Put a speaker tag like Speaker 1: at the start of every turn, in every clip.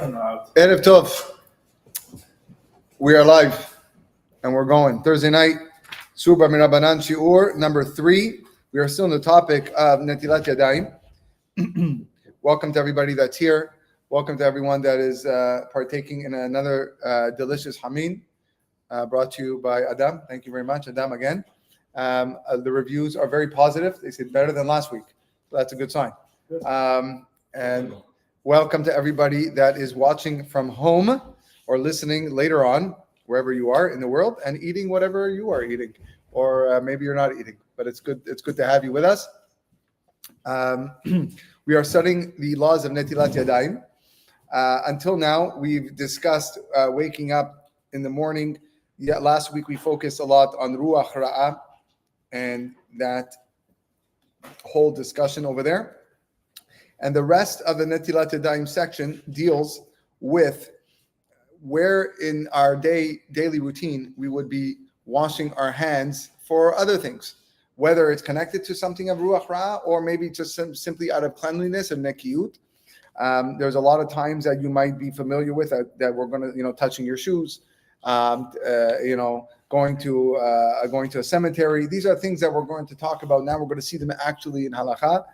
Speaker 1: Erev Tov. We are live and we're going. Thursday night, Tzurba Mirabanan Shiur, number 3. We are still on the topic of Netilat Yadayim. Welcome to everybody that's here. Welcome to everyone that is partaking in another delicious Hamin brought to you by Adam. Thank you very much, Adam, again. The reviews are very positive. They said better than last week. So that's a good sign. And welcome to everybody that is watching from home or listening later on, wherever you are in the world, and eating whatever you are eating, or maybe you're not eating. But it's good. It's good to have you with us. We are studying the laws of Netilat Yadayim. Until now, we've discussed waking up in the morning. Last week we focused a lot on Ruach Ra'ah and that whole discussion over there. And the rest of the Netilat Yadayim section deals with where in our daily routine we would be washing our hands for other things, whether it's connected to something of Ruach Ra'ah or maybe just simply out of cleanliness and Nekiyut. There's a lot of times that you might be familiar with that we're going to, touching your shoes, going to a cemetery. These are things that we're going to talk about now. We're going to see them actually in halakha.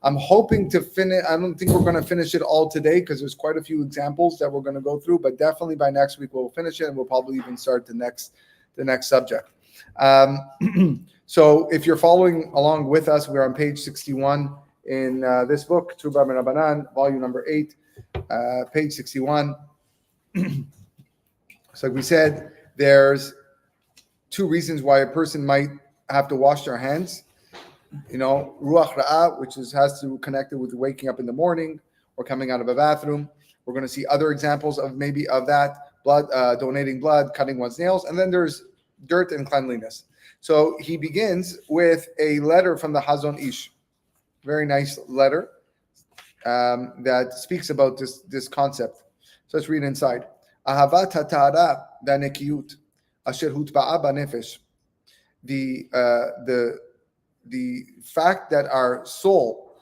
Speaker 1: I'm hoping to finish. I don't think we're going to finish it all today because there's quite a few examples that we're going to go through. But definitely by next week we'll finish it, and we'll probably even start the next subject. So if you're following along with us, we're on page 61 in this book, Tzurba Mirabanan, volume number 8, page 61. So like we said, there's 2 reasons why a person might have to wash their hands. Ruach Ra'ah, which has to connect it with waking up in the morning or coming out of a bathroom. We're going to see other examples of that, blood, donating blood, cutting one's nails, and then there's dirt and cleanliness. So he begins with a letter from the Hazon Ish. Very nice letter that speaks about this concept. So let's read inside. Ahavat hatara v'nekiyut asher hutba'a b'nefesh. The fact that our soul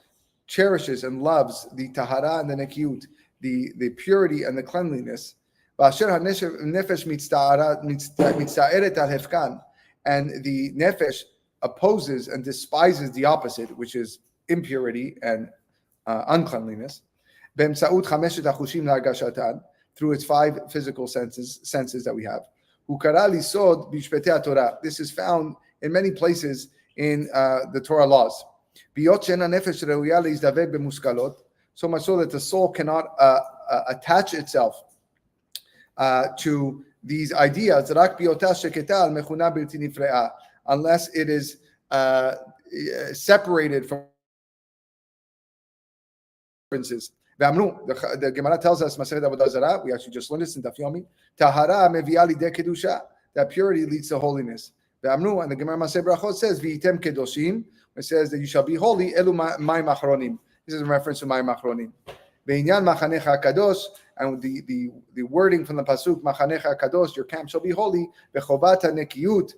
Speaker 1: cherishes and loves the tahara and the nekiyut, the purity and the cleanliness, and the nefesh opposes and despises the opposite, which is impurity and uncleanliness, through its 5 physical senses that we have. This is found in many places in the Torah laws. So much so that the soul cannot attach itself to these ideas unless it is separated from differences. The Gemara tells us, we actually just learned this in Daf Yomi, Tahara mevi'a lidei kedusha, that purity leads to holiness. And the Gemara Maseh Brachot says, V'item kedoshim, it says that you shall be holy, elu mayim achronim. This is in reference to mayim achronim. Ve'inyan machanecha kadosh, and the wording from the pasuk, machanecha kadosh, your camp shall be holy, ve'chovata nekiyut,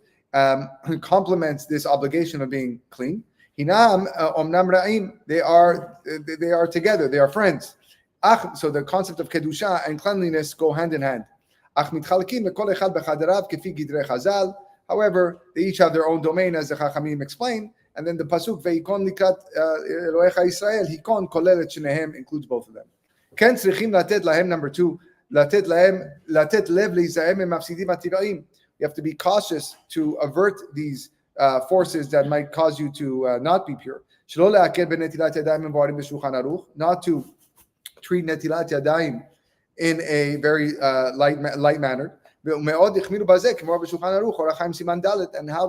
Speaker 1: complements this obligation of being clean. Hinam omnam ra'im, they are together, they are friends. So the concept of kedusha and cleanliness go hand in hand. However, they each have their own domain, as the Chachamim explain, and then the pasuk ve'ikon likat Elohecha Yisrael, hikon kolel et shnehem, includes both of them. Ken tzrichim latet lahem, number 2, latet lev leizahem mafsidim atiraim. You have to be cautious to avert these forces that might cause you to not be pure. Not to treat Netilat Yadayim in a very light manner. And how the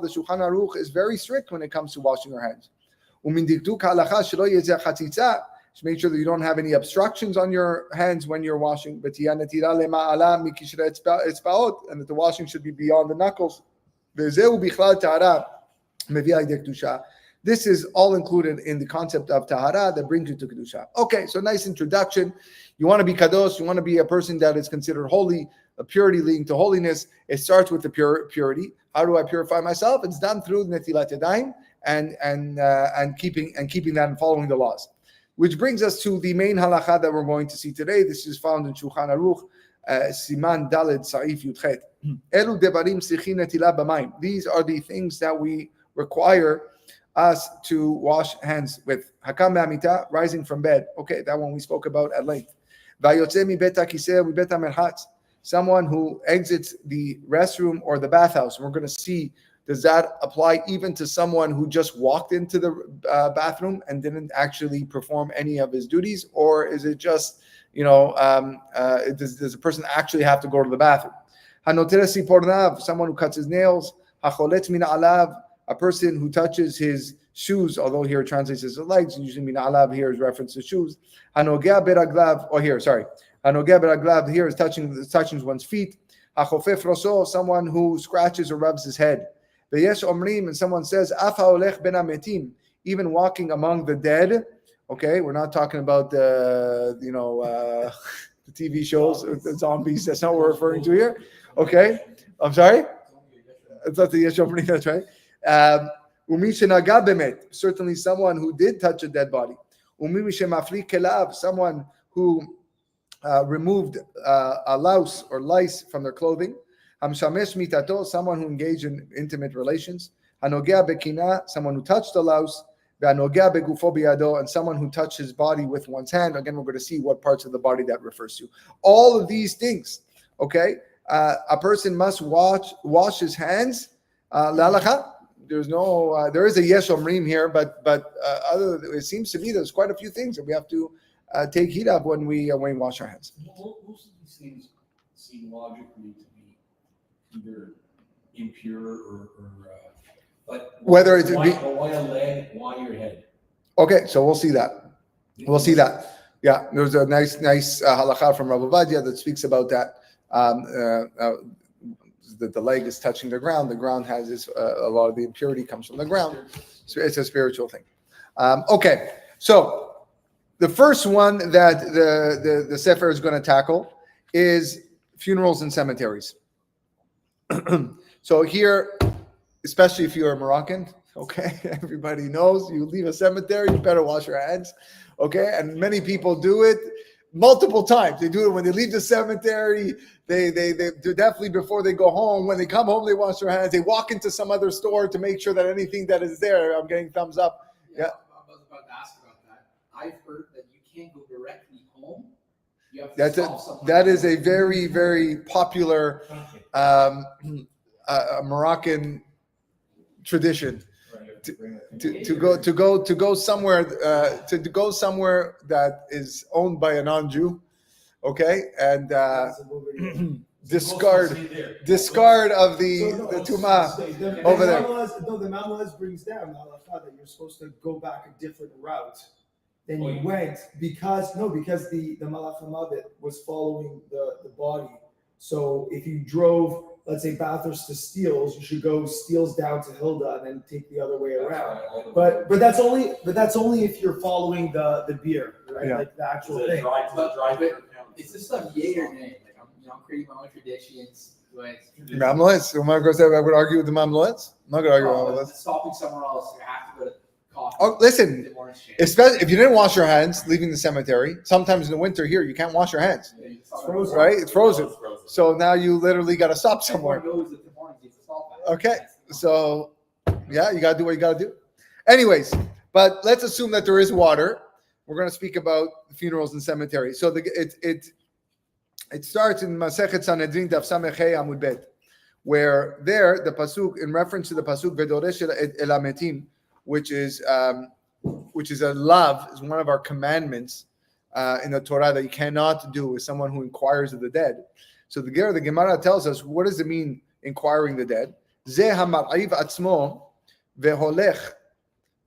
Speaker 1: Shulchan Aruch is very strict when it comes to washing our hands. Just make sure that you don't have any obstructions on your hands when you're washing. And that the washing should be beyond the knuckles. This is all included in the concept of tahara that brings you to kedusha. Okay, so nice introduction. You want to be kadosh, you want to be a person that is considered holy, a purity leading to holiness. It starts with the purity. How do I purify myself? It's done through Netilat Yadayim and keeping that and following the laws. Which brings us to the main halacha that we're going to see today. This is found in Shulchan Aruch, Siman Daled Saif Yudchet. Elu devarim tzrichin netilat b'mayim. These are the things that we require us to wash hands with. Hakam me'amita, rising from bed. Okay, that one we spoke about at length. Vayotze mi bet hakiseh mi bet hamerchatz. Someone who exits the restroom or the bathhouse. And we're going to see, does that apply even to someone who just walked into the bathroom and didn't actually perform any of his duties? Or is it just, does a person actually have to go to the bathroom? Hanoteresi pornav, someone who cuts his nails. Hacholetz min alav, a person who touches his shoes, although here it translates as legs, usually min alav here is reference to shoes. Hanogea beraglav, Hanogea beraglav here is touching one's feet. Hachofef roso, someone who scratches or rubs his head. Veyesh omrim, and someone says, Afa olech ben hametim, even walking among the dead. Okay, we're not talking about the TV shows, the zombies. That's not what we're referring to here. Okay, I'm sorry. It's not the yesh omrim. That's right. Certainly someone who did touch a dead body. Someone who removed a louse or lice from their clothing. Someone who engaged in intimate relations. Someone who touched a louse. And someone who touched his body with one's hand. Again, we're going to see what parts of the body that refers to. All of these things, okay? A person must wash his hands. There is a yesh omrim here, but it seems to me there's quite a few things that we have to take heed of when we wash our hands.
Speaker 2: Most of these things seem logically to be either impure or but
Speaker 1: whether it's
Speaker 2: why a leg, why your head?
Speaker 1: Okay, so we'll see that. We'll see that. Yeah, there's a nice halacha from Rav Ovadia that speaks about that. That the leg is touching the ground. The ground has this, a lot of the impurity comes from the ground. So it's a spiritual thing. Okay, so the first one that the Sefer is going to tackle is funerals and cemeteries. So here, especially if you're a Moroccan, okay, everybody knows you leave a cemetery, you better wash your hands, okay? And many people do it multiple times. They do it when they leave the cemetery. They do definitely before they go home. When they come home, they wash their hands. They walk into some other store to make sure that anything that is there, I'm getting thumbs up. Yeah.
Speaker 3: I was about to ask about that. I've heard that you can't go directly home. You have to
Speaker 1: that is a very, very popular Moroccan tradition. To go somewhere that is owned by a non-Jew, okay, and discard of the tumah over there.
Speaker 4: The Mamalaz brings down that you're supposed to go back a different route than you went because the Malach HaMavet was following the body. So if you drove, let's say, Bathurst to Steeles, you should go Steeles down to Hilda and then take the other way around. But that's only if you're following the beer, right? Yeah. Like the actual thing.
Speaker 3: It's just stuff yay or nay. Like I'm creating my own traditions.
Speaker 1: Mamlets? Am I going to say I would argue with the Mamlets? I'm not going to argue with the Mamlets.
Speaker 3: Stopping somewhere else, you have to go to coffee.
Speaker 1: Oh, listen, especially if you didn't wash your hands leaving the cemetery, sometimes in the winter here, you can't wash your hands.
Speaker 4: It's frozen.
Speaker 1: Right? It's frozen. So now you literally got to stop somewhere. Okay. So, yeah, you got to do what you got to do. Anyways, but let's assume that there is water. We're going to speak about funerals and cemeteries. So it starts in Masechet Sanhedrin Daf Samech Hey Amud Bet, where there the pasuk in reference to the pasuk Vedoresh el Hametim, which is a love, is one of our commandments in the Torah that you cannot do with someone who inquires of the dead. So the Gemara tells us, what does it mean inquiring the dead? Zeh hamar'iv atzmo veholech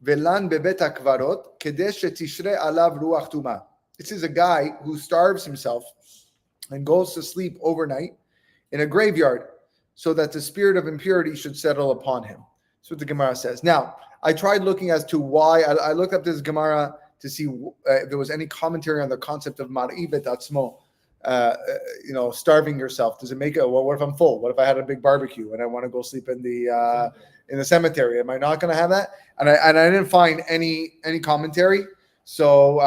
Speaker 1: velan bebet hakvarot kedei shetishre alav ruach tumah. This is a guy who starves himself and goes to sleep overnight in a graveyard so that the spirit of impurity should settle upon him. That's what the Gemara says. Now, I tried looking as to why. I looked up this Gemara to see if there was any commentary on the concept of mar'iv et atzmo. Starving yourself. Does it make it? Well, what if I'm full? What if I had a big barbecue and I want to go sleep in the cemetery? Am I not going to have that? And I didn't find any commentary. So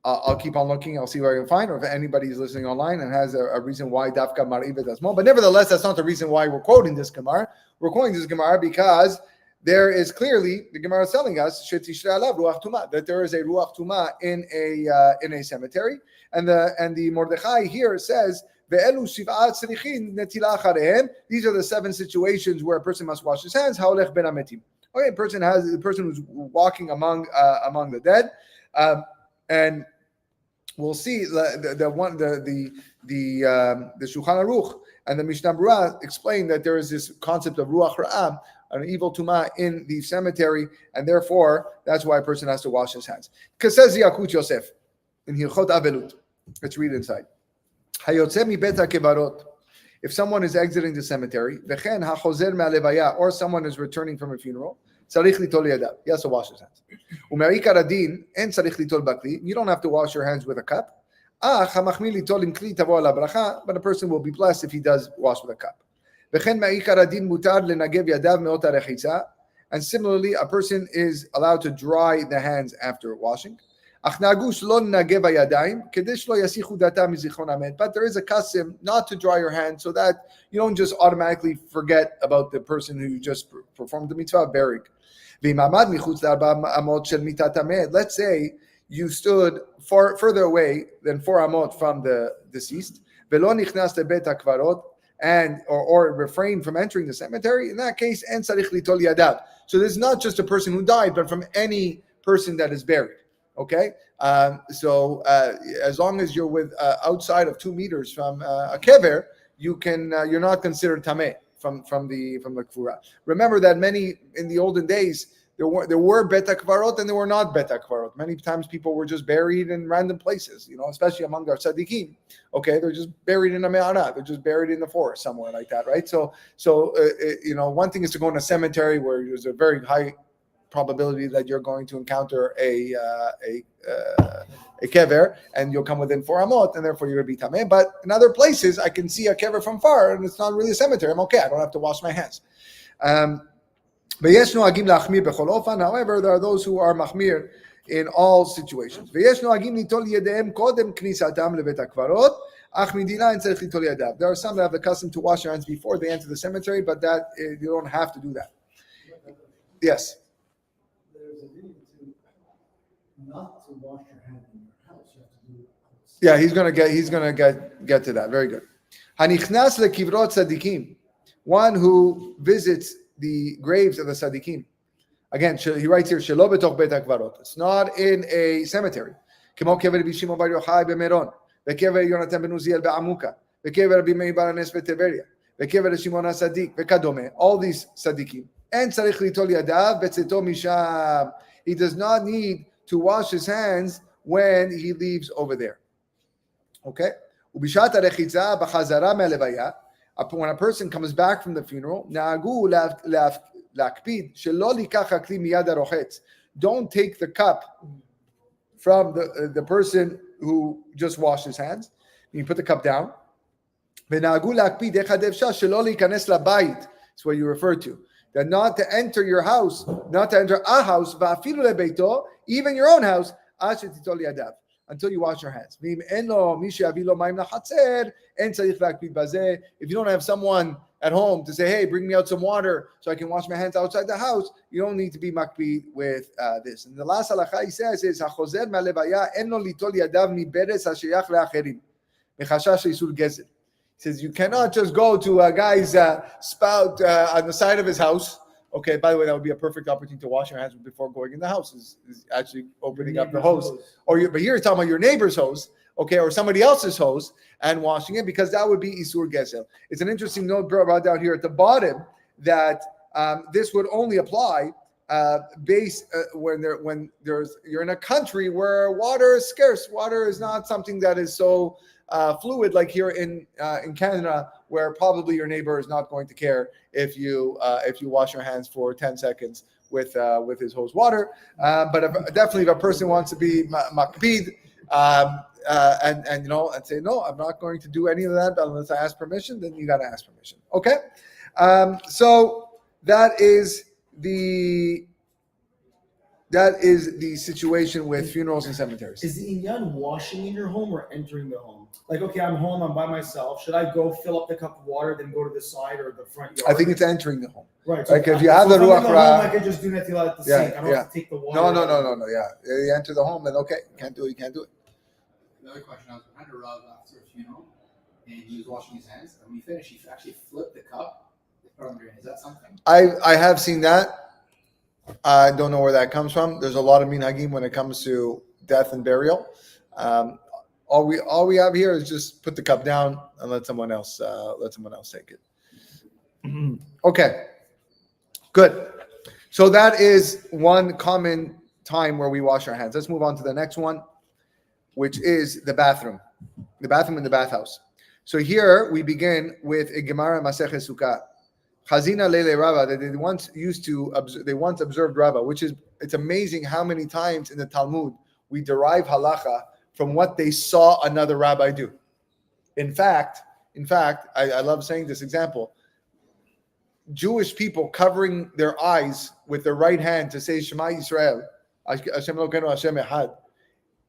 Speaker 1: I'll keep on looking. I'll see what I can find, or if anybody's listening online and has a reason why Dafka Mariva does more. But nevertheless, that's not the reason why we're quoting this Gemara. We're quoting this Gemara because there is clearly the Gemara is telling us that there is a ruach tuma in a cemetery, and the Mordechai here says these are the 7 situations where a person must wash his hands. Okay, the person who's walking among the dead, and we'll see the Shulchan Aruch and the Mishnah Berurah explain that there is this concept of ruach ra'ah, an evil tuma in the cemetery, and therefore that's why a person has to wash his hands. Because says Yakut Yosef in Hilchot Avelut. Let's read inside. Hayotze mi bet hakevarot. If someone is exiting the cemetery, v'chen hachozer me'alevaya, or someone is returning from a funeral, tzarich litol yadav. He has to wash his hands. U'me'ikar adin en tzarich litol bakli. You don't have to wash your hands with a cup. Ach hamachmir litol im kli tavo ala bracha. But a person will be blessed if he does wash with a cup. V'chen me'ikar adin mutar lenagev yadav me'ot harechitza. And similarly, a person is allowed to dry the hands after washing. But there is a custom not to dry your hands so that you don't just automatically forget about the person who just performed the mitzvah of burying. Let's say you stood further away than 4 amot from the deceased, and or refrained from entering the cemetery. In that case, so this is not just a person who died, but from any person that is buried. Okay, so as long as you're with outside of 2 meters from a kever, you're not considered tameh from the kfura. Remember that many in the olden days there were bet hakvarot and there were not bet hakvarot. Many times people were just buried in random places, especially among our tzaddikim. Okay, they're just buried in a me'ara, they're just buried in the forest somewhere like that, right? So one thing is to go in a cemetery where there's a very high probability that you're going to encounter a kever and you'll come within 4 amot and therefore you're going to be tameh. But in other places, I can see a kever from far and it's not really a cemetery. I'm okay. I don't have to wash my hands. However, there are those who are machmir in all situations. There are some that have the custom to wash their hands before they enter the cemetery, but that you don't have to do that. Yes.
Speaker 5: Not to wash your hands in your house. You have to do it outside.
Speaker 1: Yeah, he's gonna get to that. Very good. Hanichnas lekivrot tzadikim, one who visits the graves of the tzadikim. Again, he writes here, shelo betoch bet hakvarot. It's not in a cemetery. Kemo kever Rabbi Shimon bar Yochai beMeron, vekever Yonatan ben Uziel beAmuka, vekever Rabbi Meir bar Anes beTiberia, vekever Shimon HaTzadik vekadome. All these tzadikim. En tzarich litol yadav betzeto misham. He does not need to wash his hands when he leaves over there. Okay? When a person comes back from the funeral, don't take the cup from the person who just washed his hands. You put the cup down. It's what you refer to. That not to enter your house, not to enter a house, even your own house, until you wash your hands. If you don't have someone at home to say, hey, bring me out some water so I can wash my hands outside the house, you don't need to be makpid with this. And the last halakha he says is, he says you cannot just go to a guy's spout on the side of his house. Okay, by the way, that would be a perfect opportunity to wash your hands before going in the house. Is actually opening up the hose. But here you're talking about your neighbor's hose, okay, or somebody else's hose and washing it, because that would be isur gezel. It's an interesting note brought down here at the bottom that this would only apply when you're in a country where water is scarce. Water is not something that is so fluid like here in Canada, where probably your neighbor is not going to care if you wash your hands for 10 seconds with his hose water. But definitely if a person wants to be makpid and say no, I'm not going to do any of that unless I ask permission, then you got to ask permission. Okay, so that is the That is the situation with funerals and cemeteries.
Speaker 4: Is the inyan washing in your home or entering the home? Like, okay, I'm home, I'm by myself. Should I go fill up the cup of water, then go to the side or the front yard?
Speaker 1: I think it's entering the home.
Speaker 4: Right.
Speaker 1: Like if you have the
Speaker 4: if I'm
Speaker 1: ruach
Speaker 4: in the
Speaker 1: ra-
Speaker 4: home, I could just do Netilat at the
Speaker 1: Yeah,
Speaker 4: sink. I don't
Speaker 1: yeah.
Speaker 4: have to take the water.
Speaker 1: No. Yeah, you enter the home, then okay, you can't do it.
Speaker 3: Another question: I was behind a Rav after a funeral, and he was washing his hands. And when he finished, he actually flipped the cup. Put on drain. Is that something?
Speaker 1: I have seen that. I don't know where that comes from. There's a lot of minhagim when it comes to death and burial. All we have here is just put the cup down and let someone else take it. Okay, good. So that is one common time where we wash our hands. Let's move on to the next one, which is the bathroom in the bathhouse. So here we begin with a Gemara Masechet Sukkah. Chazina Lele Rava, that they once observed Rava, which is, it's amazing how many times in the Talmud we derive halacha from what they saw another rabbi do. In fact, I love saying this example. Jewish people covering their eyes with their right hand to say Shema Yisrael, Hashem Elokeinu Hashem Echad,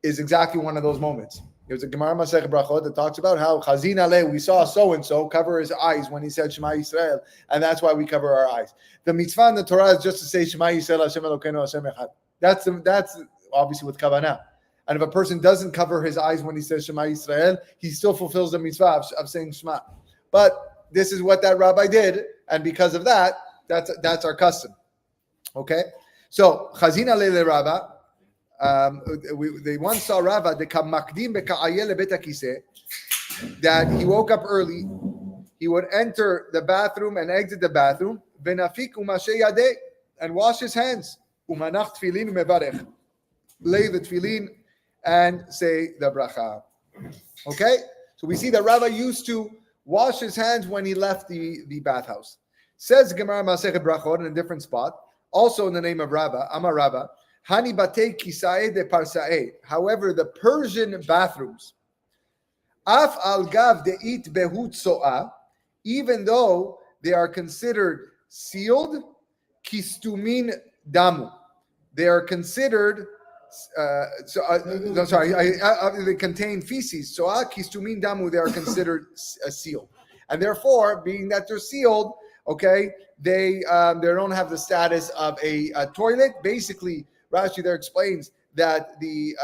Speaker 1: is exactly one of those moments. There's a Gemara Masechet Brachot that talks about how Chazin Aleh, we saw so-and-so cover his eyes when he said Shema Yisrael, and that's why we cover our eyes. The mitzvah in the Torah is just to say Shema Yisrael, Hashem Elokeinu, Hashem Echad. That's obviously with kavanah. And if a person doesn't cover his eyes when he says Shema Yisrael, he still fulfills the mitzvah of saying Shema. But this is what that rabbi did, and because of that, that's our custom. Okay? So, Chazin Aleh le Rabba, they once saw Rava that he woke up early, he would enter the bathroom and exit the bathroom, and wash his hands, lay the tefillin and say the bracha. Okay, so we see that Rava used to wash his hands when he left the bathhouse. Says Gemara Masechet Brachot in a different spot, also in the name of Rava, Amar Rava. Hani batei kisae de parsae. However, the Persian bathrooms, af al gav deit behut soa, even though they are considered sealed, kistumin damu. They are considered. They contain feces. Soa kistumin damu. They are considered sealed, and therefore, being that they're sealed, okay, they don't have the status of a toilet. Basically, Rashi there explains that the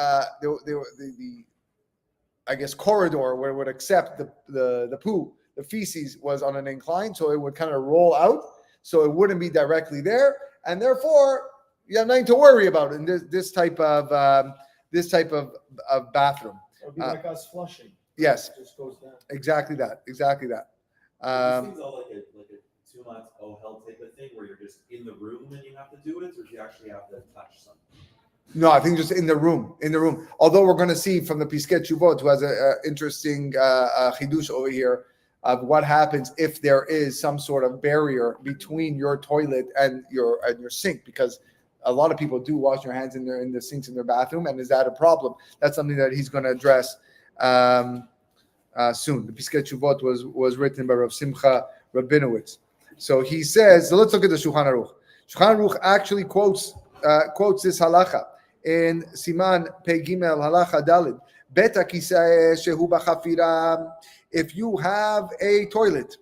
Speaker 1: I guess corridor where it would accept the poo, the feces, was on an incline, so it would kind of roll out, so it wouldn't be directly there, and therefore you have nothing to worry about in this type of bathroom.
Speaker 4: It would be like us flushing.
Speaker 1: Yes,
Speaker 4: It just goes down.
Speaker 1: exactly that.
Speaker 6: This seems all like a 2 months hell type of thing where you're just in the room and you have to do it, or do you actually have to touch something?
Speaker 1: No, I think just in the room. Although we're going to see from the Piskei Teshuvot, who has an interesting chidush over here of what happens if there is some sort of barrier between your toilet and your sink, because a lot of people do wash their hands in the sinks in their bathroom, and is that a problem? That's something that he's going to address soon. The Piskei Teshuvot was written by Rav Simcha Rabinowitz. So he says, so let's look at the Shulchan Aruch. Shulchan Aruch actually quotes this halacha in Siman Pei Gimel halacha Dalid. Beta kisae shehu b'chafira. If you have a toilet,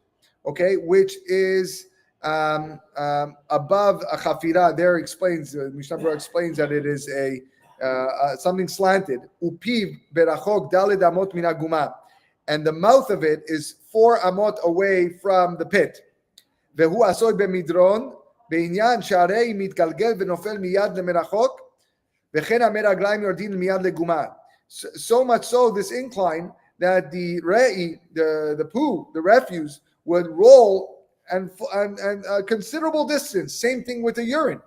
Speaker 1: okay, which is above a chafira, there explains Mishnah Berurah explains that it is a something slanted. Upiv berachok dalid amot min aguma, and the mouth of it is 4 amot away from the pit. Vehu asoy b'midron בעניין שהרי מתגלגל ונופל מיד למרחוק, וכן המרגליים יורדים מיד לגומה. So much so, this incline, that the re'i, the poo, the refuse, would roll and a considerable distance. Same thing with the urine.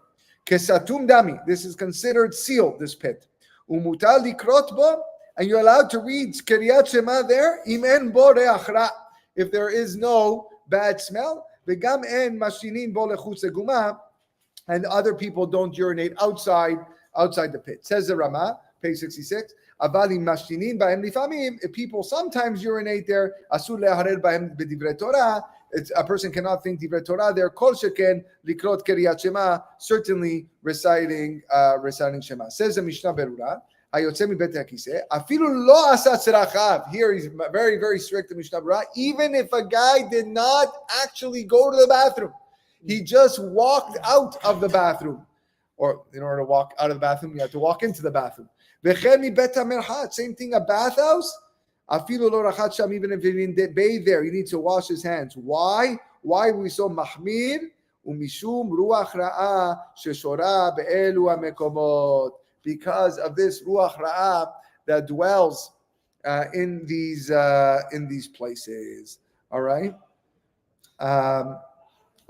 Speaker 1: Kesatum dami, this is considered sealed, this pit. Umutal likrot bo, and you're allowed to read Kiryat Shema there, im en bo reach ra, if there is no bad smell. V'gam en mashinin bo lechutz leguma, and other people don't urinate outside the pit. Says the Rama, page 66. Aval im mashinin b'hem lifamim, if people sometimes urinate there, asur leharer b'hem b'divrei Torah, a person cannot think divrei Torah there. Kol sheken likrot Kriyat Shema, certainly reciting Shema. Says the Mishnah Berurah, היוצא מבית הכיסא, אפילו לא עשה צרכיו. Here he's very, very strict, the Mishnah Berurah. Even if a guy did not actually go to the bathroom, he just walked out of the bathroom. Or in order to walk out of the bathroom, you have to walk into the bathroom. וכן מבית המרחץ, same thing, a bathhouse. אפילו לא רחץ שם, even if he didn't bathe there, he needs to wash his hands. Why? Why are we so מחמיר? ומשום רוח רעה ששורה באלו המקומות. Because of this ruach ra'ah that dwells in these places. All right.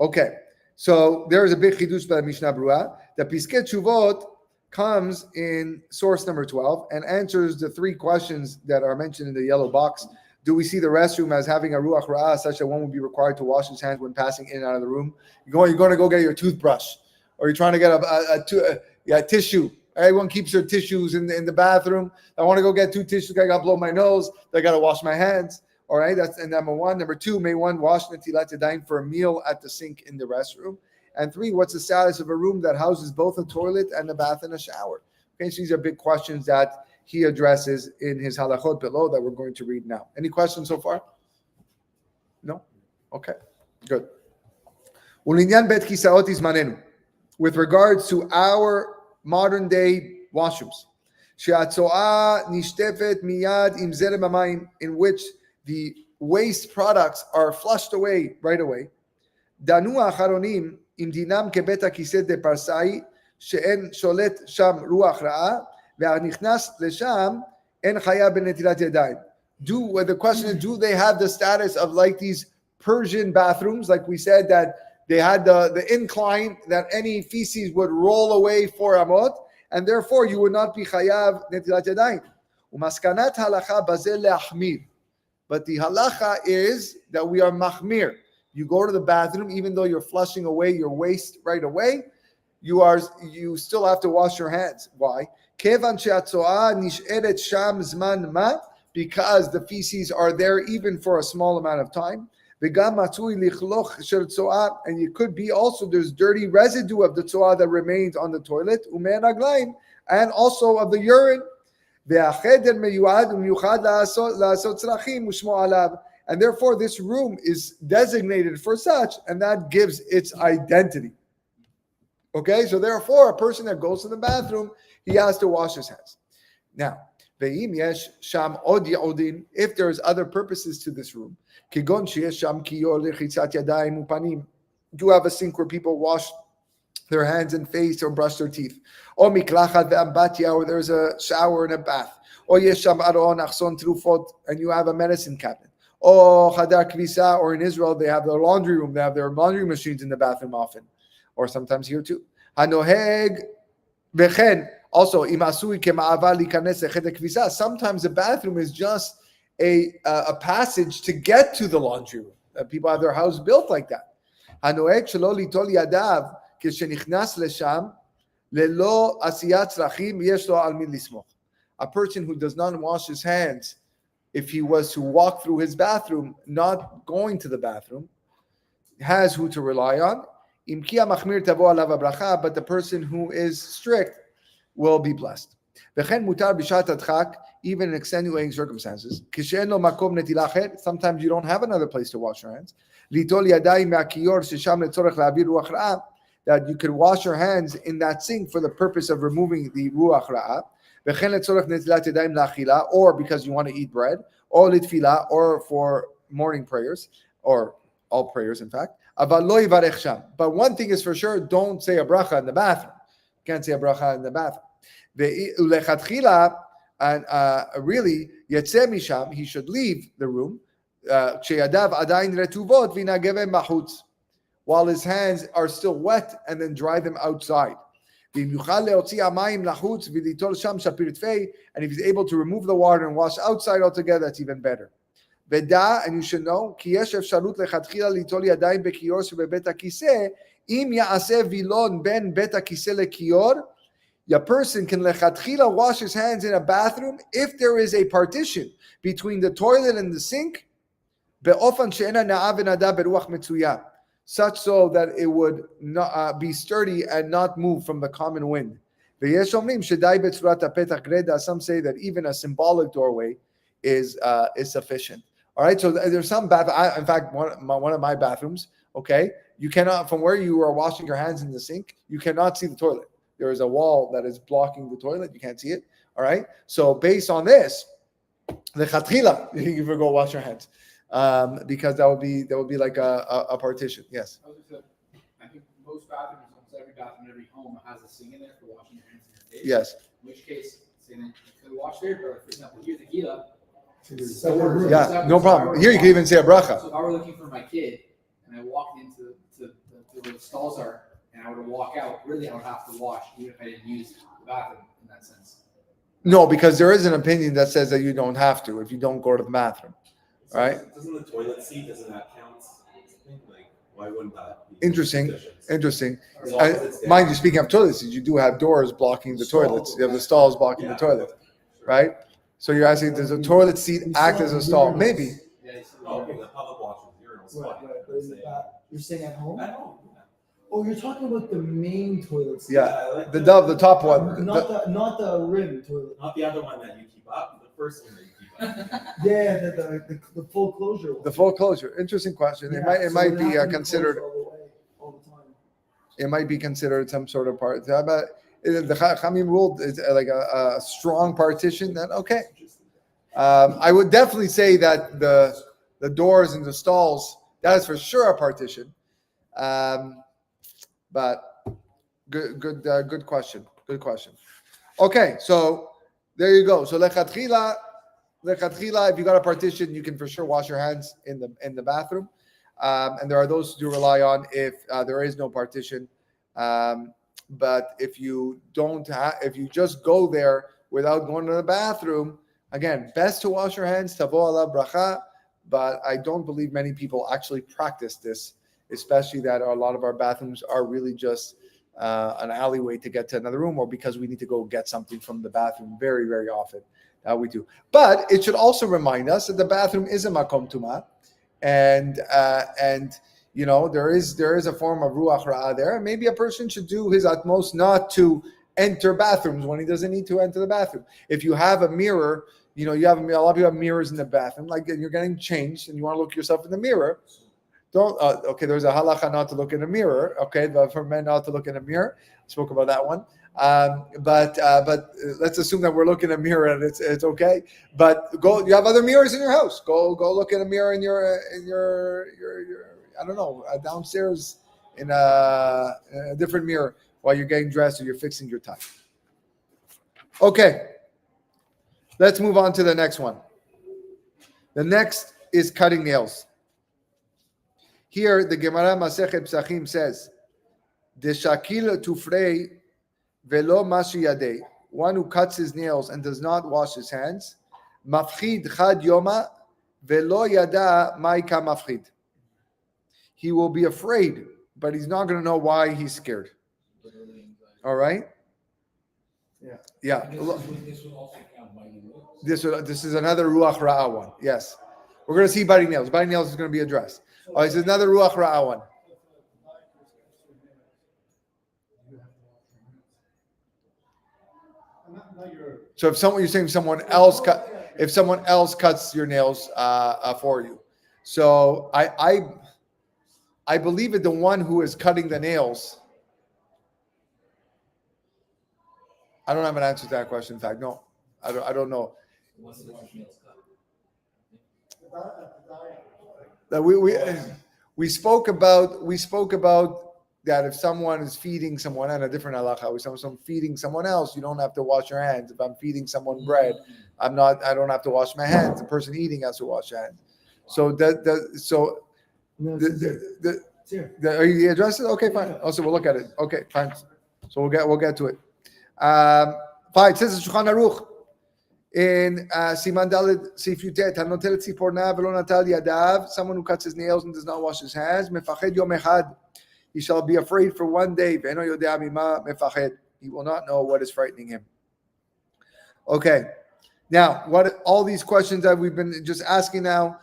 Speaker 1: Okay. So there is a big chidush by the Mishnah Berurah. The Piskei Teshuvot comes in source number 12 and answers the three questions that are mentioned in the yellow box. Do we see the restroom as having a ruach ra'ah such that one would be required to wash his hands when passing in and out of the room? You're going to go get your toothbrush, or you're trying to get a tissue. Everyone keeps their tissues in the bathroom. I want to go get two tissues. I got to blow my nose. I got to wash my hands. All right, that's number one. Number two, may one wash Netilat Yadayim for a meal at the sink in the restroom. And three, what's the status of a room that houses both a toilet and a bath and a shower? Okay, so these are big questions that he addresses in his halachot below that we're going to read now. Any questions so far? No? Okay, good. Ulinyan bet kisaot izmanenu. With regards to our modern day washrooms, שהצואה נשטפת מיד עם זרם המים, in which the waste products are flushed away right away. דנו האחרונים עם דינם כבית הכיסא דפרסאי, שאין שולט שם רוח רעה, והנכנס לשם אין חיה בנטילת ידיים. The question is, do they have the status of like these Persian bathrooms, like we said, that they had the incline that any feces would roll away 4 amot, and therefore you would not be chayav netilat yadayim. Umaskanat halacha bazel leachmir. But the halacha is that we are machmir. You go to the bathroom, even though you're flushing away your waste right away, you still have to wash your hands. Why? Kevan she'atzoah nish'eret sham zman ma, because the feces are there even for a small amount of time. And it could be also there's dirty residue of the tzoah that remains on the toilet, and also of the urine. And therefore this room is designated for such, and that gives its identity. Okay, so therefore a person that goes to the bathroom, he has to wash his hands. Now, if there's other purposes to this room, do you have a sink where people wash their hands and face or brush their teeth? Or there's a shower and a bath. Or and you have a medicine cabinet. Or in Israel, they have their laundry room. They have their laundry machines in the bathroom often. Or sometimes here too. Also, sometimes the bathroom is just a passage to get to the laundry room. People have their house built like that. A person who does not wash his hands, if he was to walk through his bathroom, not going to the bathroom, has who to rely on. But the person who is strict will be blessed. Even in extenuating circumstances. Sometimes you don't have another place to wash your hands. That you can wash your hands in that sink for the purpose of removing the ruach ra'ah. Or because you want to eat bread, or for morning prayers, or all prayers in fact. But one thing is for sure, don't say a bracha in the bathroom. You can't say a bracha in the bathroom. And really, Yetzeh Misham, he should leave the room while his hands are still wet, and then dry them outside. And if he's able to remove the water and wash outside altogether, that's even better. And you should know, a person can lechatchila wash his hands in a bathroom if there is a partition between the toilet and the sink, באופן שאינה נאה ונדה ברוח מצויה, such so that it would not, be sturdy and not move from the common wind. ויש אומרים שדי בצורת הפתח גרידא. Some say that even a symbolic doorway is sufficient. All right, so there's some in fact, one of my bathrooms, okay, you cannot, from where you are washing your hands in the sink, you cannot see the toilet. There is a wall that is blocking the toilet. You can't see it. All right, so based on this, the chatchila, you can go wash your hands, because that would be like a partition. Yes.
Speaker 3: I think most bathrooms, almost every bathroom in every home has a sink in there for washing your hands and your face.
Speaker 1: Yes.
Speaker 3: In which case, say that you could wash there, but for example, here's the gila.
Speaker 1: Yeah, no problem. Here you can even say a bracha.
Speaker 3: So if I were looking for my kid and I walked into where the stalls are and I were to walk out, really I would have to wash even if I didn't use the bathroom in that sense.
Speaker 1: No, because there is an opinion that says that you don't have to if you don't go to the bathroom.
Speaker 6: So
Speaker 1: Right.
Speaker 6: Doesn't the toilet seat, doesn't that count? Like, why wouldn't that be
Speaker 1: Interesting.
Speaker 6: sufficient?
Speaker 1: Interesting.
Speaker 6: As long as it's
Speaker 1: Mind you, speaking of toilets, you do have doors blocking the toilets. You have the stalls blocking the toilet, right? So you're asking, does a toilet seat act as a stall? Maybe.
Speaker 3: Yeah, it's
Speaker 6: Oh, okay, the public washroom, urinals, fine.
Speaker 4: But in the back, you're saying at home?
Speaker 6: At home, yeah.
Speaker 4: Oh, you're talking about the main toilet seat.
Speaker 1: Yeah,
Speaker 6: I like
Speaker 1: the top one.
Speaker 4: Not the rim toilet.
Speaker 6: Not the other one that you keep up, the first one that you keep up.
Speaker 4: Yeah, the full closure one.
Speaker 1: The full closure. Interesting question. It
Speaker 4: Yeah,
Speaker 1: might
Speaker 4: so
Speaker 1: be
Speaker 4: have to
Speaker 1: considered.
Speaker 4: closed all the way, all the time.
Speaker 1: It might be considered some sort of part. But the Chamim ruled is like a strong partition. Then okay. I would definitely say that the doors and the stalls, that is for sure a partition. But good question. Good question. Okay, so there you go. So lechatchila, if you got a partition, you can for sure wash your hands in the bathroom. And there are those to rely on if there is no partition. But if you if you just go there without going to the bathroom, again, best to wash your hands, tavo ala bracha, but I don't believe many people actually practice this, especially that a lot of our bathrooms are really just an alleyway to get to another room, or because we need to go get something from the bathroom very, very often. We do. But it should also remind us that the bathroom is a makom tuma, and you know, there is a form of ruach ra'ah there, and maybe a person should do his utmost not to enter bathrooms when he doesn't need to enter the bathroom. If you have a mirror, you know, a lot of people have mirrors in the bathroom, like you're getting changed and you want to look yourself in the mirror. Don't, okay, there's a halacha not to look in a mirror, okay, but for men not to look in a mirror. I spoke about that one. But let's assume that we're looking in a mirror and it's okay. But you have other mirrors in your house. Go look in a mirror in your I don't know, downstairs in a different mirror while you're getting dressed or you're fixing your tie. Okay, let's move on to the next one. The next is cutting nails. Here, the Gemara Masechet Psachim says, "Deshakil tufrei velo mashi yadei." One who cuts his nails and does not wash his hands, mafchid chad yoma velo yada ma'ika mafchid. He will be afraid, but he's not going to know why he's scared. All right? Yeah.
Speaker 2: This would also count biting nails.
Speaker 1: This is another ruach ra'ah one. Yes. We're going to see biting nails. Biting nails is going to be addressed. Oh, this is another ruach ra'ah one. So if someone, you're saying someone else cuts your nails for you. So I believe that the one who is cutting the nails. I don't have an answer to that question. In fact, no, I don't know.
Speaker 2: Once the wash nails cut.
Speaker 1: That we spoke about that if someone is feeding someone, and a different halacha, if someone feeding someone else, you don't have to wash your hands. If I'm feeding someone bread, I don't have to wash my hands. The person eating has to wash their hands. So are you addressing it? Okay, fine. Also, we'll look at it. Okay, fine. So we'll get to it. Fine. It says in Shulchan Aruch in Siman Daled Sif Yutet, Hanotel Tzipor Na Velo Natal Yadav, someone who cuts his nails and does not wash his hands, Mefached Yom Echad, he shall be afraid for one day. Ve'eno yodea mima mefached, he will not know what is frightening him. Okay. Now, what all these questions that we've been just asking now,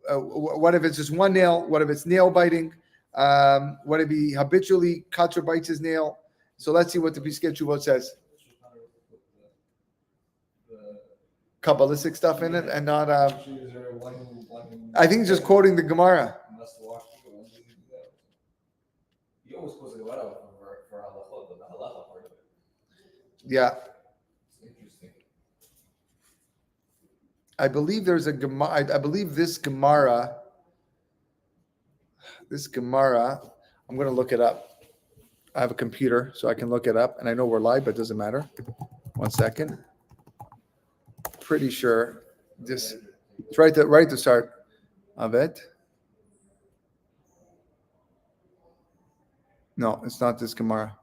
Speaker 1: what if it's just one nail? What if it's nail biting? What if he habitually cuts or bites his nail? So let's see what the Piskei Teshuvot says. Kabbalistic stuff in it, and not. I think he's just quoting the Gemara.
Speaker 6: You almost supposed to go out for halachot, the halacha part of it.
Speaker 1: Yeah,
Speaker 6: Interesting.
Speaker 1: I believe there's a Gemara. I believe this Gemara. I'm going to look it up. I have a computer, so I can look it up, and I know we're live, but it doesn't matter. 1 second. Pretty sure this. It's right at the start of it. No, it's not this Gemara.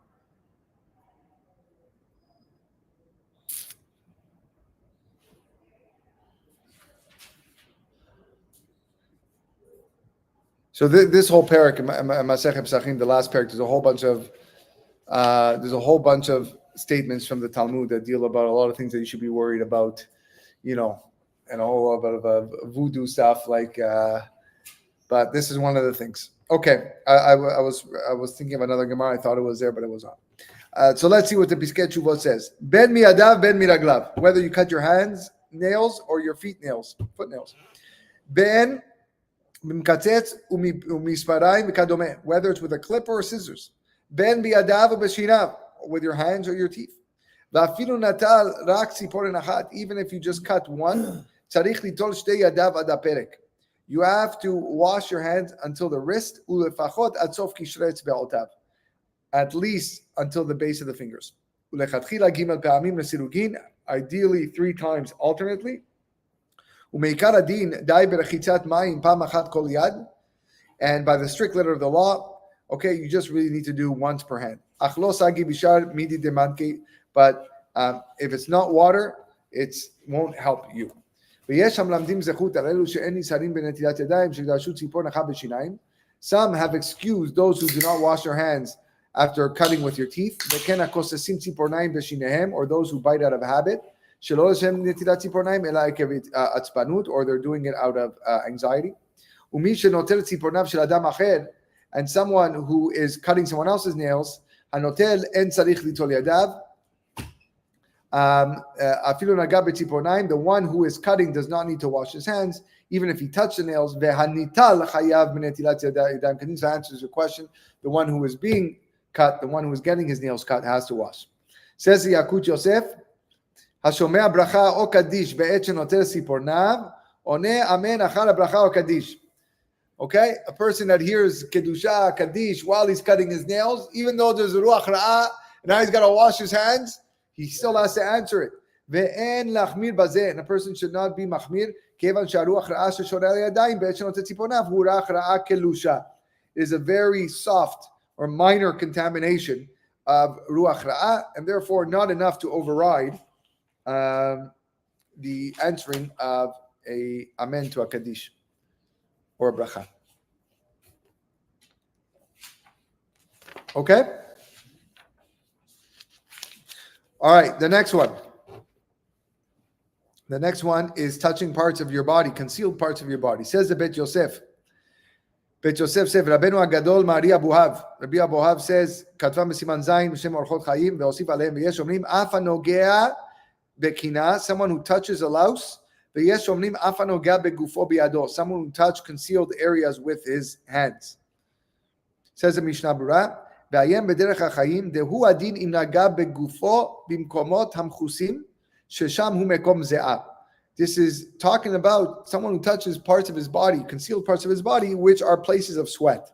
Speaker 1: So this whole parak in Masechet Pesachim, the last parak, there's a whole bunch of statements from the Talmud that deal about a lot of things that you should be worried about, and a whole lot of voodoo stuff. But this is one of the things. Okay, I was thinking of another Gemara. I thought it was there, but it was not. So let's see what the Piskei Teshuvot says. Ben miadav, ben miraglav. Whether you cut your hands nails or your foot nails. Ben mimkatetz umisparayim v'kadome. Whether it's with a clip or scissors. Ben biadav u'beshinav. With your hands or your teeth. Va'afilu natal rak tziporen achat. Even if you just cut one. Tzarich litol shtei yadav ad haperek. You have to wash your hands until the wrist, ulefachot ad sof kishrei tzbe'otav, at least until the base of the fingers. Ulechatchila gimel pe'amim lesirugin, ideally 3 times alternately. Umeikar adin dai berechitzat mayim pam achat kol yad, and by the strict letter of the law, okay, you just really need to do once per hand. Achlo sagi bishar midi demanke, but if it's not water, it won't help you. Some have excused those who do not wash their hands after cutting with your teeth, or those who bite out of habit, or they're doing it out of anxiety. And someone who is cutting someone else's nails, the one who is cutting does not need to wash his hands, even if he touched the nails. So answers your question. The one who is being cut, the one who is getting his nails cut, has to wash. Says the Yakut Yosef, Hashomea bracha o kaddish be'et shenoter sipornav, one amen achar bracha o kaddish. Okay, a person that hears kedusha, kaddish while he's cutting his nails, even though there's a ruach ra'ah, and now he's got to wash his hands, he still has to answer it. Ve'en lachmir bazeh, and a person should not be machmir. Kevan sharuach ra'ah sheshoreh al yadayim be'et shenoter sipornav hu ruach ra'ah kelusha. It is a very soft or minor contamination of ruach ra'ah, and therefore not enough to override the answering of a amen to a kaddish or a bracha. Okay? All right, the next one. The next one is touching parts of your body, concealed parts of your body. Says the Bet Yosef. Bet Yosef says, Rabbeinu Agadol Mari Abuhav. Rabbi Abuhav says, Katvam b'siman zayin b'shem orchot chayim ve'osif aleim v'yesh omrim afa nogea bekina, someone who touches a louse, v'yesh omrim afa nogea begufo biyado, someone who touches concealed areas with his hands. Says the Mishnah Berurah, ve'ayem b'derech ha'chayim dehu adin im naga begufo bimkomot hamchusim shesham hu mekom ze'ah. This is talking about someone who touches parts of his body, concealed parts of his body, which are places of sweat.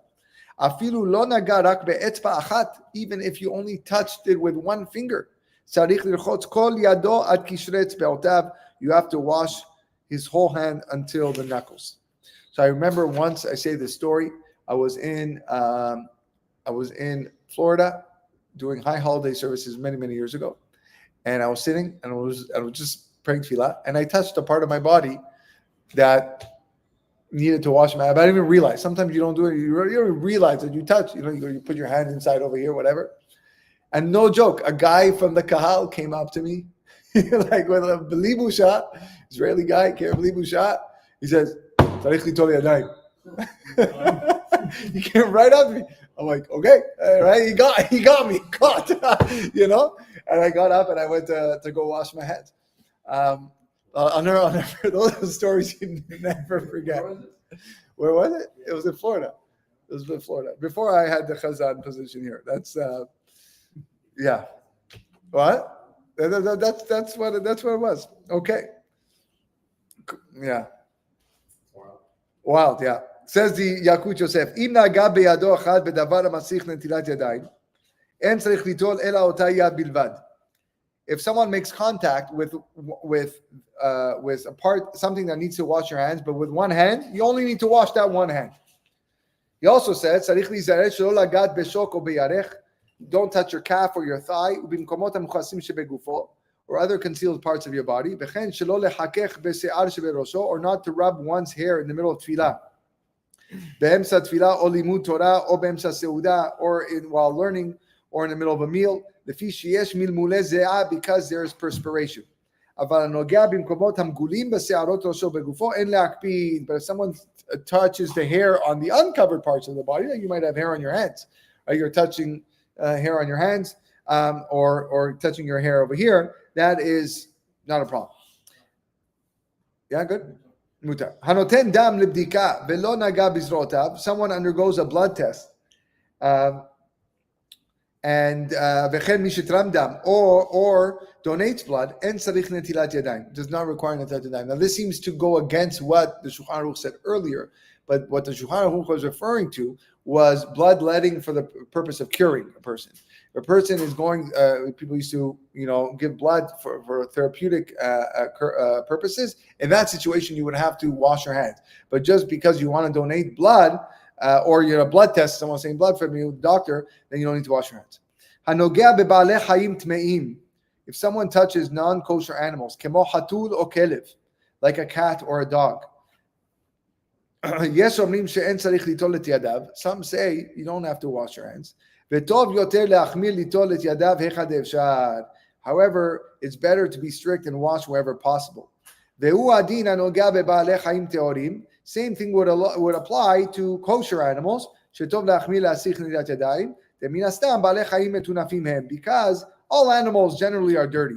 Speaker 1: Afilu lo naga rak be'etzba achat, even if you only touched it with one finger. Tzarich lirchotz kol yado ad kishrei tzbe'otav. You have to wash his whole hand until the knuckles. So I remember once, I say this story, I was in Florida doing high holiday services many, many years ago. And I was sitting and I was just praying tefillah, and I touched a part of my body that needed to wash my hands. But I didn't even realize. Sometimes you don't do it. You don't even realize that you touch. You put your hand inside over here, whatever. And no joke, a guy from the kahal came up to me, like with a belibusha, Israeli guy, Kerem belibusha. He says, צריך ליטול ידיים. He came right up to me. I'm like, okay, right? He got me caught, you know. And I got up and I went to go wash my hands. I'll never those are stories you never forget. Where was it? It was in Florida. It was in Florida before I had the chazan position here. That's yeah. What? That's what it was. Okay. Yeah. Wild. Yeah. Says the Yakut Yosef, "Im naga beyado achad bedavar hamasich netilat yadayim, en tzarich litol ela ota yad bilvad." If someone makes contact with a part, something that needs to wash your hands, but with one hand, you only need to wash that one hand. He also said, "Tzarich lizaret shelo lagat beshok o beyarech." Don't touch your calf or your thigh, ubimkomot hamuchasim shebegufo, or other concealed parts of your body. V'chen shelo lehakech bese'ar sheberosho, or not to rub one's hair in the middle of tefillah. Be'emsa tefillah o limud Torah o be'emsa seudah, or while learning, or in the middle of a meal. Lefi sheyesh milmule ze'ah, because there is perspiration. Aval hanogea bimkomot hamgulim bese'arot rosho begufo en le'akpid. But if someone touches the hair on the uncovered parts of the body, like you might have hair on your hands, right? You're touching hair on your hands, or touching your hair over here, that is not a problem. Yeah, good. Mutar. Hanoten dam libdika velo naga bizrotav. Someone undergoes a blood test, and v'chen mishitram dam, or donates blood, and tzarich netilat yadayim, does not require netilat yadayim. Now this seems to go against what the Shulchan Aruch said earlier, but what the Shulchan Aruch was referring to was bloodletting for the purpose of curing a person. If a person is going, people used to, give blood for therapeutic purposes. In that situation, you would have to wash your hands. But just because you want to donate blood, or you're a blood test, someone's saying blood from you, doctor, then you don't need to wash your hands. Hanogea bebalei chayim tmeim. If someone touches non-kosher animals, kemo hatul o kelev, like a cat or a dog. Some say you don't have to wash your hands. However, it's better to be strict and wash wherever possible. Same thing would apply to kosher animals. Because all animals generally are dirty.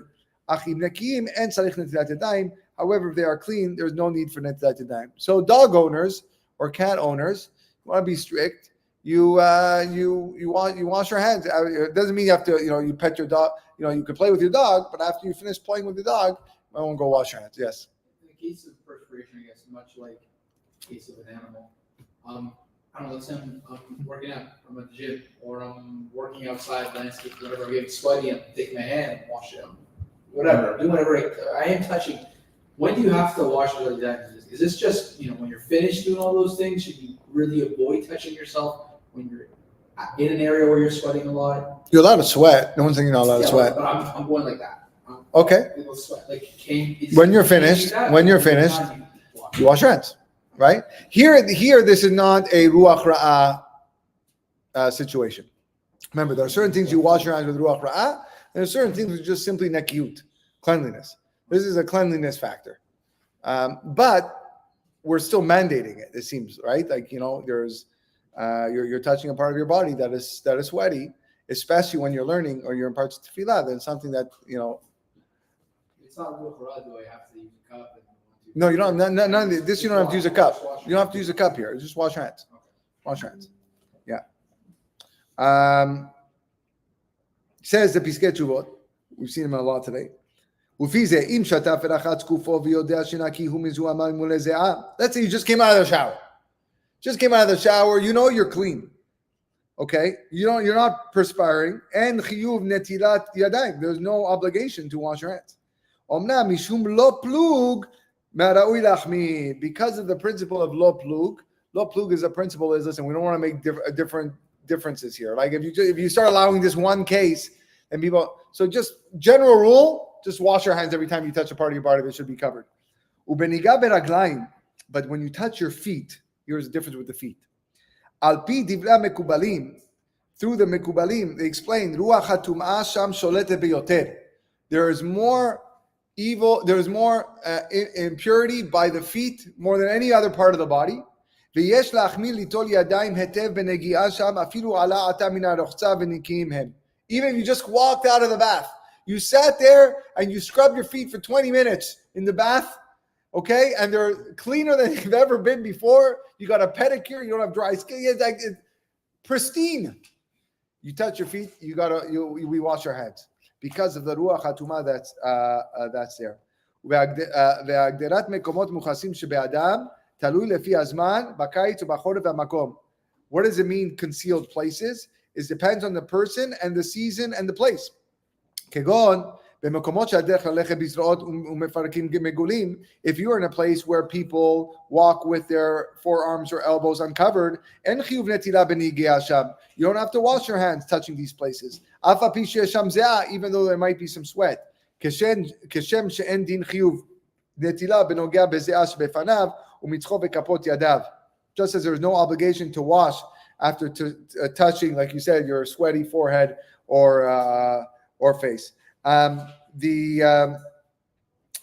Speaker 1: However, if they are clean, there's no need for netilat yadayim. So dog owners or cat owners, you want to be strict. You wash your hands. It doesn't mean you have to, you pet your dog. You can play with your dog, but after you finish playing with your dog, I won't go wash your hands. Yes.
Speaker 3: In the case of perspiration, I guess, much like the case of an animal, I don't know, let's say I'm working out, I'm at the gym, or I'm working outside, landscape, whatever, I'm getting sweaty, I'm taking my hand and wash it, whatever, do whatever I am touching. When do you have to wash it like that? Is this just, when you're finished doing all those things, should you really avoid touching yourself when you're in an area where you're sweating a lot?
Speaker 1: You're allowed to sweat. No one's saying you're not allowed to sweat.
Speaker 3: But I'm going like that.
Speaker 1: Okay.
Speaker 3: Sweat.
Speaker 1: When you're finished, you wash your hands, right? Here, this is not a ruach ra'ah situation. Remember, there are certain things you wash your hands with ruach ra'ah, and there are certain things with just simply nekiyut, cleanliness. This is a cleanliness factor. But we're still mandating it, it seems, right? Like, there's you're touching a part of your body that is sweaty, especially when you're learning or you're in parts of tefillah, then something that,
Speaker 3: It's not real for us, do I have to use a cup?
Speaker 1: No, you don't. None of this. You don't have to use a cup. You don't have to use a cup here. Just wash your hands. Wash your hands. Yeah. Says the Piskei Teshuvot. We've seen him a lot today. Let's say you just came out of the shower. You're clean. Okay? You're not perspiring. And chiyuv netilat yadayim. There's no obligation to wash your hands. Because of the principle of lo plug. Lo plug is a principle is, listen, we don't want to make different differences here. Like if you start allowing this one case and people, so just general rule, just wash your hands every time you touch a part of your body that should be covered. But when you touch your feet, here's the difference with the feet. Through the mekubalim, they explain, there is more evil. There's more impurity by the feet more than any other part of the body. ויש להחמיר ליטול ידיים היטב בנגיעה שם, אפילו עלה עתה מן הרוחצה ונקיים הם. Even if you just walked out of the bath, you sat there and you scrubbed your feet for 20 minutes in the bath, okay, and they're cleaner than you've ever been before. You got a pedicure, you don't have dry skin, it's like pristine. You touch your feet, we wash our hands because of the ruach hatuma that's there. והגדרת מקומות מוכסים שבאדם תלוי לפי הזמן, בקיץ ובחורף והמקום. What does it mean, concealed places? It depends on the person and the season and the place. כגון, במקומות שהדרך ללכת בזרועות ומפרקים מגולים, if you're in a place where people walk with their forearms or elbows uncovered, אין חיוב נטילה בנגיעה שם. You don't have to wash your hands touching these places. אף על פי שיש שם זיעה, even though there might be some sweat. כשם שאין דין חיוב נטילה בנוגע בזיעה שבפניו, ומצחו וכפות ידיו. Just as there's no obligation to wash after touching, like you said, your sweaty forehead or face. I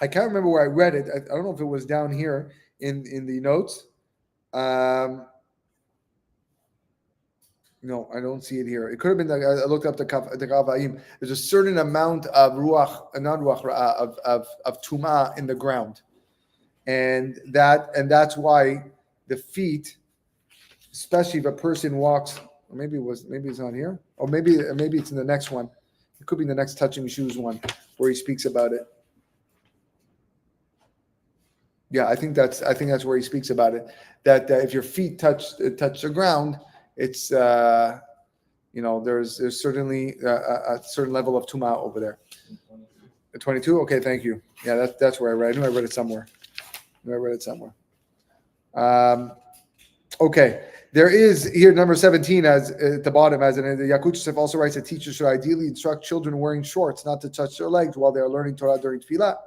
Speaker 1: can't remember where I read it. I don't know if it was down here in the notes. No, I don't see it here. It could have been. I looked up the Yadayim. There's a certain amount of ruach, not ruach, of tumah in the ground, and that's why the feet, especially if a person walks, or maybe it's not here, or maybe it's in the next one. It could be in the next touching shoes one where he speaks about it. Yeah, I think that's where he speaks about it. That if your feet touch the ground, it's there's certainly a certain level of tumah over there. 22. Okay, thank you. Yeah, that's where I read. I knew I read it somewhere. Okay, there is here number 17 as at the bottom, as in the Yakut Yosef also writes that teachers should ideally instruct children wearing shorts not to touch their legs while they are learning Torah during tefillah.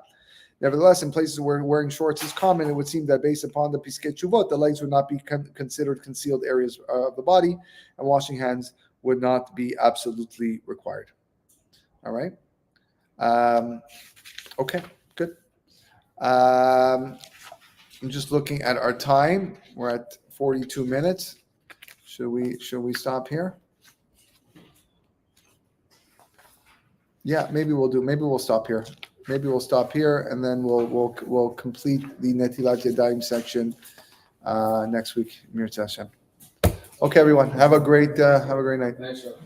Speaker 1: Nevertheless, in places where wearing shorts is common, it would seem that based upon the Piskei Teshuvot, the legs would not be considered concealed areas of the body, and washing hands would not be absolutely required. All right. Okay, good. I'm just looking at our time. We're at 42 minutes. Should we stop here? Yeah, maybe we'll stop here. Maybe we'll stop here, and then we'll complete the Netilat Yadayim section next week. Mirza Hashem. Okay, everyone. Have a great night.
Speaker 3: Thanks, sir.